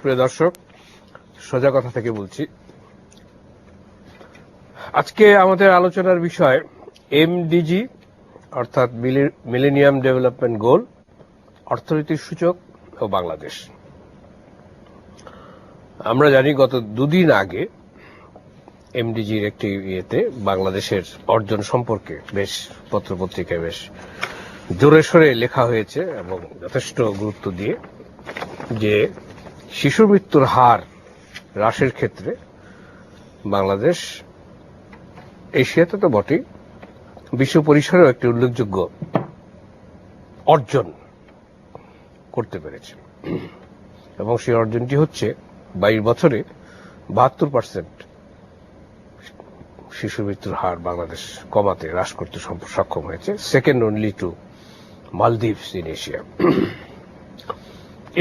সুপ্রিয় দর্শক, সোজা কথা থেকে বলছি। আজকে আমাদের আলোচনার বিষয় এমডিজি অর্থাৎ মিলেনিয়াম ডেভেলপমেন্ট গোল, অর্থনীতির সূচক ও বাংলাদেশ। আমরা জানি গত দুদিন আগে এমডিজির একটি ইয়েতে বাংলাদেশের অর্জন সম্পর্কে বেশ পত্রপত্রিকায় বেশ জোরে সোরে লেখা হয়েছে এবং যথেষ্ট গুরুত্ব দিয়ে যে শিশু মৃত্যুর হার হ্রাসের ক্ষেত্রে বাংলাদেশ এশিয়াতে তো বটেই, বিশ্ব পরিসরেও একটি উল্লেখযোগ্য অর্জন করতে পেরেছে এবং সেই অর্জনটি হচ্ছে 22 বছরে 72% শিশু মৃত্যুর হার বাংলাদেশ কমাতে, হ্রাস করতে সক্ষম হয়েছে, second only to Maldives in Asia.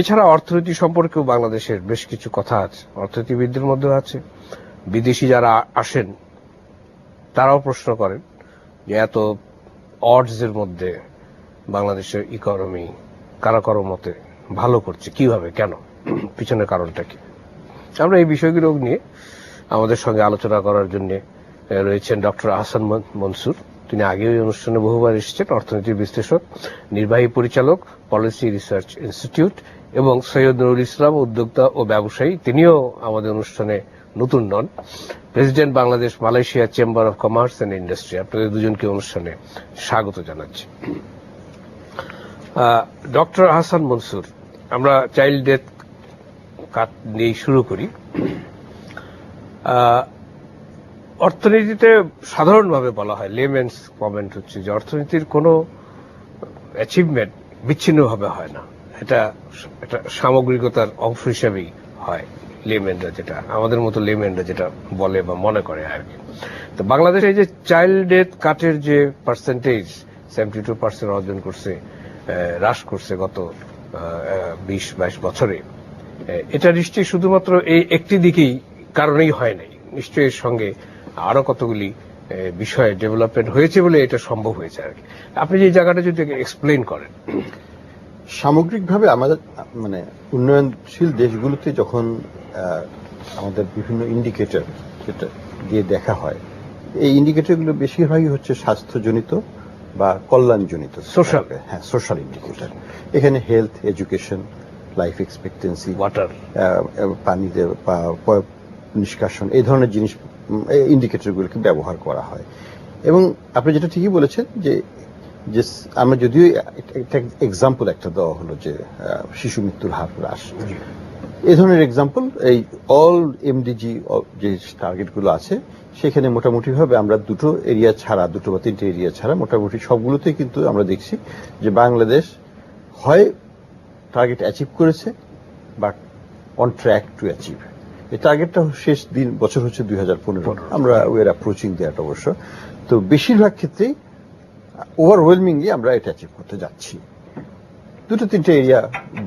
এছাড়া অর্থনীতি সম্পর্কেও বাংলাদেশের বেশ কিছু কথা আছে, অর্থনীতিবিদদের মধ্যেও আছে, বিদেশি যারা আসেন তারাও প্রশ্ন করেন যে এত অডস এর মধ্যে বাংলাদেশের ইকোনমি কারো মতে ভালো করছে, কিভাবে, কেন, পিছনের কারণটা কি? আমরা এই বিষয়গুলো নিয়ে আমাদের সঙ্গে আলোচনা করার জন্য রয়েছেন ডক্টর আহসান মনসুর। তিনি আগে ওই অনুষ্ঠানে বহুবার এসেছেন, অর্থনীতির বিশ্লেষক, নির্বাহী পরিচালক, পলিসি রিসার্চ ইনস্টিটিউট, এবং সৈয়দ নুরুল ইসলাম, উদ্যোক্তা ও ব্যবসায়ী। তিনিও আমাদের অনুষ্ঠানে নতুন নন, president Bangladesh Malaysia chamber of commerce and industry. আপনাদের দুজনকে অনুষ্ঠানে স্বাগত জানাচ্ছি। ডক্টর আহসান মনসুর, আমরা চাইল্ড ডেথ কাট নিয়ে শুরু করি। অর্থনীতিতে সাধারণভাবে বলা হয়, লেমেন্স কমেন্ট হচ্ছে যে অর্থনীতির কোনো অ্যাচিভমেন্ট বিচ্ছিন্নভাবে হয় না, এটা সামগ্রিকতার অংশ হিসেবেই হয়। লেমেনরা যেটা, আমাদের মতো লেমেনরা যেটা বলে বা মনে করে আর কি। তো বাংলাদেশে এই যে চাইল্ড ডেথ কাটের যে পার্সেন্টেজ 72% অর্জন করছে, হ্রাস করছে গত 20-22 বছরে, এটা নিশ্চয়ই শুধুমাত্র এই একটি দিকেই কারণেই হয় নাই, নিশ্চয়ই এর সঙ্গে আরো কতগুলি বিষয়ে ডেভেলপমেন্ট হয়েছে বলে এটা সম্ভব হয়েছে আর কি। আপনি যে জায়গাটা যদি এক্সপ্লেইন করেন। সামগ্রিকভাবে আমাদের উন্নয়নশীল দেশগুলোতে যখন আমাদের বিভিন্ন ইন্ডিকেটর যেটা দিয়ে দেখা হয়, এই ইন্ডিকেটরগুলো বেশিরভাগই হচ্ছে স্বাস্থ্যজনিত বা কল্যাণজনিত, সোশ্যাল, সোশ্যাল ইন্ডিকেটর। এখানে health, education, life expectancy, water, পানি নিষ্কাশন, এই ধরনের জিনিস, ইন্ডিকেটরগুলোকে ব্যবহার করা হয়। এবং আপনি যেটা ঠিকই বলেছেন যে আমরা যদিও একটা এক্সাম্পল একটা দেওয়া হলো যে শিশু মৃত্যুর হার হ্রাস, এই ধরনের এক্সাম্পল এই অল এমডিজি যে টার্গেটগুলো আছে সেখানে মোটামুটি ভাবে আমরা দুটো বা তিনটে এরিয়া ছাড়া মোটামুটি সবগুলোতেই কিন্তু আমরা দেখছি যে বাংলাদেশ হয় টার্গেট অ্যাচিভ করেছে বা অন ট্র্যাক টু অ্যাচিভ। এই টার্গেটটা শেষ বছর হচ্ছে 2015, আমরা উই আর অ্যাপ্রোচিং দ্যাট অবশ্য। তো বেশিরভাগ ক্ষেত্রেই ওভারওয়েলমিংলি আমরা এটা অ্যাচিভ করতে যাচ্ছি। দুটো তিনটে এরিয়া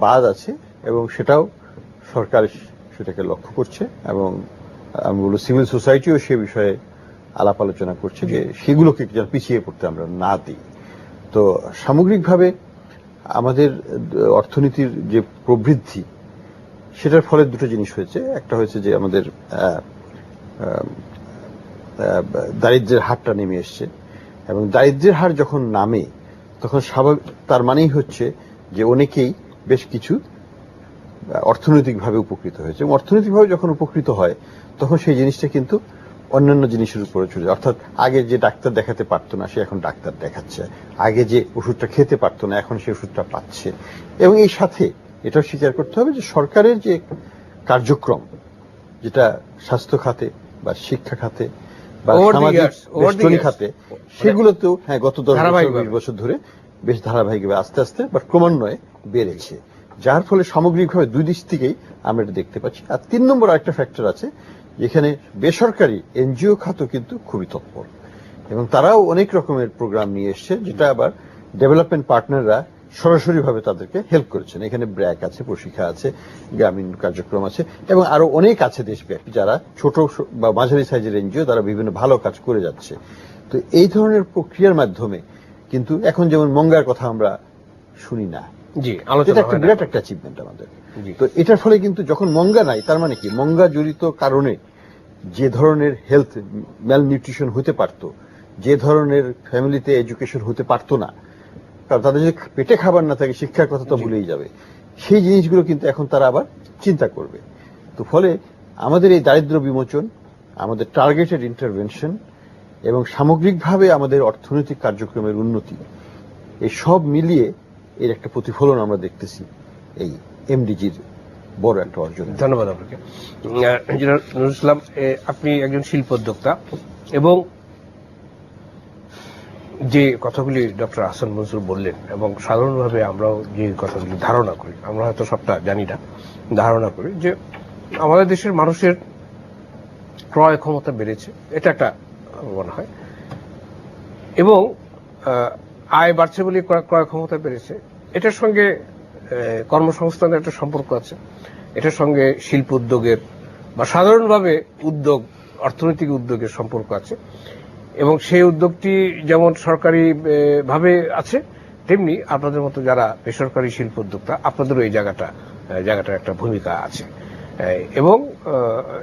বাদ আছে এবং সেটাও সরকার সেটাকে লক্ষ্য করছে এবং আমি বলবো সিভিল সোসাইটিও সে বিষয়ে আলাপ আলোচনা করছে যে সেগুলোকে যেন পিছিয়ে পড়তে আমরা না দিই। তো সামগ্রিকভাবে আমাদের অর্থনীতির যে প্রবৃদ্ধি, সেটার ফলে দুটো জিনিস হয়েছে। একটা হয়েছে যে আমাদের দারিদ্র্যের হারটা নেমে এসছে, এবং দারিদ্র্যের হার যখন নামে তখন তার মানেই হচ্ছে যে অনেকেই বেশ কিছু অর্থনৈতিকভাবে উপকৃত হয়েছে, এবং অর্থনৈতিকভাবে যখন উপকৃত হয় তখন সেই জিনিসটা কিন্তু অন্যান্য জিনিসের উপরে চলে যায়। অর্থাৎ আগে যে ডাক্তার দেখাতে পারতো না সে এখন ডাক্তার দেখাচ্ছে, আগে যে ওষুধটা খেতে পারতো না এখন সে ওষুধটা পাচ্ছে। এবং এই সাথে এটাও স্বীকার করতে হবে যে সরকারের যে কার্যক্রম, যেটা স্বাস্থ্য খাতে বা শিক্ষা খাতে বা সামাজিক বেষ্টনী খাতে, সেগুলোতেও গত 10-20 বছর ধরে বেশ ধারাবাহিকভাবে আস্তে আস্তে বা ক্রমান্বয়ে বেড়েছে, যার ফলে সামগ্রিকভাবে দুই দিক থেকেই আমরা এটা দেখতে পাচ্ছি। আর 3 নম্বর আরেকটা ফ্যাক্টর আছে, যেখানে বেসরকারি এনজিও খাতও কিন্তু খুবই তৎপর এবং তারাও অনেক রকমের প্রোগ্রাম নিয়ে এসছে, যেটা আবার ডেভেলপমেন্ট পার্টনাররা সরাসরিভাবে তাদেরকে হেল্প করেছেন। এখানে ব্র্যাক আছে, প্রশিক্ষা আছে, গ্রামীণ কার্যক্রম আছে এবং আরো অনেক আছে দেশব্যাপী যারা ছোট বা মাঝারি সাইজের এনজিও, তারা বিভিন্ন ভালো কাজ করে যাচ্ছে। তো এই ধরনের প্রক্রিয়ার মাধ্যমে কিন্তু এখন যেমন মঙ্গার কথা আমরা শুনি না, জি, এটা আলোচনা একটা হয় না। বিরাট একটা অ্যাচিভমেন্ট আমাদের। জি। তো এটার ফলে কিন্তু যখন মঙ্গা নাই, তার মানে কি মঙ্গা জড়িত কারণে যে ধরনের হেলথ ম্যাল নিউট্রিশন হতে পারত, যে ধরনের ফ্যামিলিতে এডুকেশন হতে পারতো না, কারণ তাদের যদি পেটে খাবার না থাকে শিক্ষার কথা তো জি। ভুলেই যাবে, সেই জিনিসগুলো কিন্তু এখন তারা আবার চিন্তা করবে। তো ফলে আমাদের এই দারিদ্র্য বিমোচন, আমাদের টার্গেটেড ইন্টারভেনশন এবং সামগ্রিকভাবে আমাদের অর্থনৈতিক কার্যক্রমের উন্নতি, এই সব মিলিয়ে এর একটা প্রতিফলন আমরা দেখতেছি এই এমডিজির বড় একটা অর্জন। ধন্যবাদ আপনাকে। ইঞ্জিনিয়ার নজরুল ইসলাম, আপনি একজন শিল্পোদ্যোক্তা এবং যে কথাগুলি ডক্টর আহসান মনসুর বললেন এবং সাধারণভাবে আমরাও যে কথাগুলি ধারণা করি, আমরা হয়তো সবটা জানি না, ধারণা করি যে আমাদের দেশের মানুষের ক্রয় ক্ষমতা বেড়েছে, এটা একটা মনে হয়, এবং আয় বাড়ছে বলে ক্রয় ক্ষমতা বেড়েছে। এটার সঙ্গে কর্মসংস্থানের একটা সম্পর্ক আছে, এটার সঙ্গে শিল্প উদ্যোগের বা সাধারণভাবে উদ্যোগ, অর্থনৈতিক উদ্যোগের সম্পর্ক আছে, এবং সেই উদ্যোগটি যেমন সরকারি ভাবে আছে, তেমনি আপনাদের মতো যারা বেসরকারি শিল্প উদ্যোক্তা, আপনাদেরও এই জায়গাটার একটা ভূমিকা আছে। এবং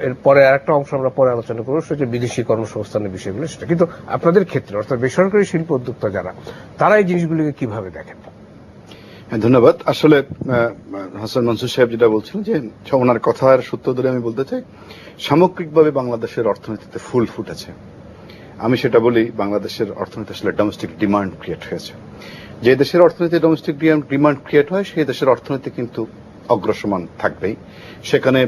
এর পরে আরেকটা অংশ আমরা পরে আলোচনা করবো, সেটা বিদেশি কর্মসংস্থানের বিষয়গুলো, সেটা কিন্তু আপনাদের ক্ষেত্রে অর্থাৎ বেসরকারি শিল্প উদ্যোক্তা যারা, তারা এই জিনিসগুলিকে কিভাবে দেখেন? ধন্যবাদ। আসলে হাসান মনসুর সাহেব যেটা বলছেন যে ওনার কথার সূত্র ধরে আমি বলতে চাই, সামগ্রিকভাবে বাংলাদেশের অর্থনীতিতে ফুল ফুটেছে। আমি সেটা বলি, বাংলাদেশের অর্থনীতি আসলে ডোমেস্টিক ডিমান্ড ক্রিয়েট হয়েছে। যে দেশের অর্থনীতি ডোমেস্টিক ডিমান্ড ক্রিয়েট হয়, সেই দেশের অর্থনীতি কিন্তু অগ্রসমান থাকবেই। সেখানে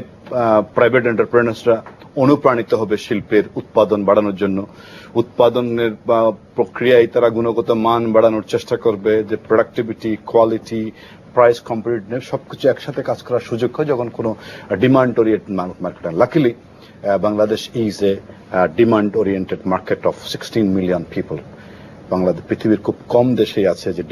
প্রাইভেট এন্টারপ্রেনার্সরা অনুপ্রাণিত হবে শিল্পের উৎপাদন বাড়ানোর জন্য। উৎপাদনের প্রক্রিয়ায় তারা গুণগত মান বাড়ানোর চেষ্টা করবে, যে প্রোডাক্টিভিটি, কোয়ালিটি, প্রাইস কম্পিটিটিভনেস সবকিছু একসাথে কাজ করার সুযোগ হয় যখন কোনো demand oriented market. Luckily Bangladesh is a demand oriented market of 16 million people. Bangladesh পৃথিবীর খুব কম দেশেই আছে যে